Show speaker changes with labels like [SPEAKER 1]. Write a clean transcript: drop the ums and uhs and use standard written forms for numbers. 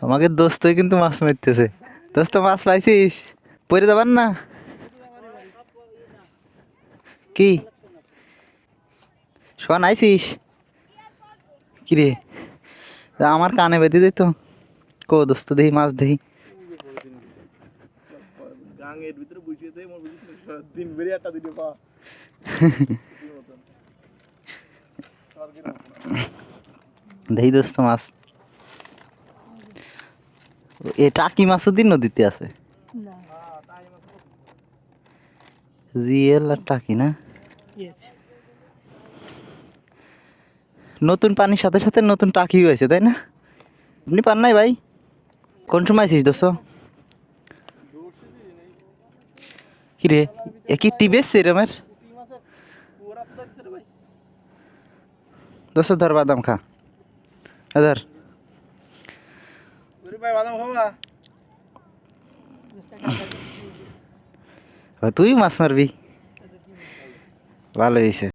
[SPEAKER 1] আমাকে দোস্তই কিন্তু মাছ মারতেছে। দোস্ত মাছ পাইছিস? পড়ে যাবার না কি? শোন আইছিস কিরে? আমার কানে বেঁধে দিত। কো দোস্ত দেহি মাছ দেহি।
[SPEAKER 2] গাঙের ভিতরে বসিয়ে দেয় মোর বুঝিস না দিন বেরি একটা দিতে পা
[SPEAKER 1] দেহি দোস্ত মাছ। এ টাকি মাছও দিন নদীতে আছে। জিএল আর টাকি না? নতুন পানির সাথে সাথে নতুন টাকি হয়েছে তাই না? আপনি পান নাই ভাই? কোন সময় আছিস দোস্ত? কিরে এ কি টিভি এসছে এরমের? দোস্ত ধর বাদাম খা। ধর
[SPEAKER 2] বাদাম খাবা
[SPEAKER 1] তুই মাছ মারবি? ভালো হয়েছে।